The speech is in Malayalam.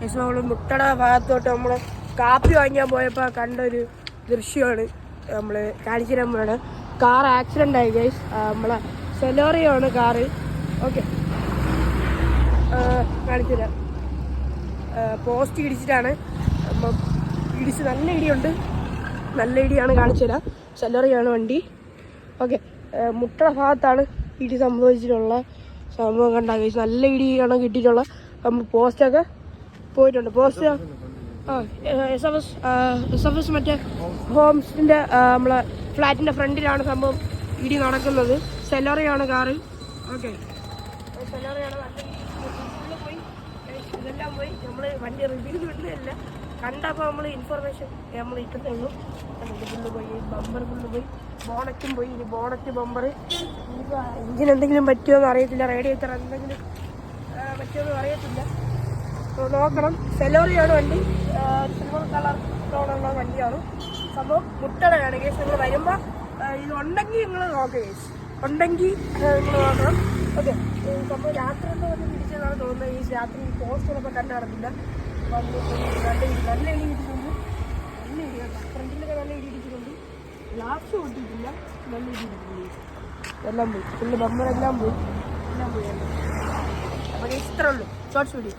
നമ്മൾ മുട്ടട ഭാഗത്തോട്ട് നമ്മൾ കാപ്പി വാങ്ങിക്കാൻ പോയപ്പോൾ കണ്ടൊരു ദൃശ്യമാണ് നമ്മൾ കാണിച്ചു തരാൻ. കാർ ആക്സിഡൻ്റ് ആയി ഗൈസ്. നമ്മളെ സെലോറിയാണ് കാറ്. ഓക്കെ, കാണിച്ചു തരാം. പോസ്റ്റ് ഇടിച്ചിട്ടാണ് ഇടിച്ച്. നല്ല ഇടിയുണ്ട്, നല്ല ഇടിയാണ്. കാണിച്ചു തരാം. സെലോറിയാണ് വണ്ടി. ഓക്കെ, മുട്ടട ഭാഗത്താണ് ഇടി സംഭവിച്ചിട്ടുള്ള സംഭവം. കണ്ടാ ഗൈസ്, നല്ല ഇടിയാണ് കിട്ടിയിട്ടുള്ള. നമ്മൾ പോസ്റ്റൊക്കെ പോയിട്ടുണ്ട്. പോസ്റ്റ് എസ് മറ്റേ ഹോംസിൻ്റെ നമ്മളെ ഫ്ലാറ്റിൻ്റെ ഫ്രണ്ടിലാണ് സംഭവം ഇടി നടക്കുന്നത്. സെലോറിയാണ് കാറ്. ഓക്കെ, സെലോറിയാണ്. നല്ല പോയി, ഇതെല്ലാം പോയി. നമ്മൾ വണ്ടി റിവ്യൂ വിടുന്നില്ല, കണ്ടപ്പോൾ നമ്മൾ ഇൻഫർമേഷൻ നമ്മൾ ഇട്ടതേ ഉള്ളൂ. ഫുള്ള് പോയി, ബമ്പർ ഫുള്ള് പോയി, ബോണറ്റും പോയി. ഇനി ബോണറ്റ് ബമ്പർ ഇനിയിപ്പോൾ എഞ്ചിൻ എന്തെങ്കിലും പറ്റുമോ എന്ന് അറിയത്തില്ല, റേഡിയേറ്റർ എന്തെങ്കിലും പറ്റുമോ അറിയത്തില്ല, നോക്കണം. സെലോറിയാണ് വണ്ടി, സിൽവർ കളർ ടോണുള്ള വണ്ടിയാണ്. സംഭവം മുട്ടടയാണ് കേസ്. നിങ്ങൾ വരുമ്പോൾ ഇത് ഉണ്ടെങ്കിൽ നിങ്ങൾ നോക്കുക കേസ്, ഉണ്ടെങ്കിൽ നിങ്ങൾ നോക്കണം. ഓക്കെ, സംഭവം രാത്രി ഒന്ന് വന്ന് പിടിച്ചതാണ് തോന്നുന്നത്. ഈ രാത്രി പോസ്റ്റൊക്കെ കണ്ടു നടത്തില്ല. നല്ല ഇടി ഇടിച്ചിട്ടുണ്ട്, നല്ല ഇടിയാണ്. ഫ്രണ്ടിലൊക്കെ നല്ല ഇടി ഇടിച്ചിട്ടുണ്ട്. ലാസ്റ്റ് ഓട്ടിട്ടില്ല, നല്ല ഇടി ഇടിച്ചിട്ടുണ്ട്. എല്ലാം പോയി, ഫുള്ള് ബമ്പറെല്ലാം പോയി, എല്ലാം പോയി. അപ്പോൾ ഇത്രേ ഉള്ളൂ ഷോർട്സ് വീഡിയോ.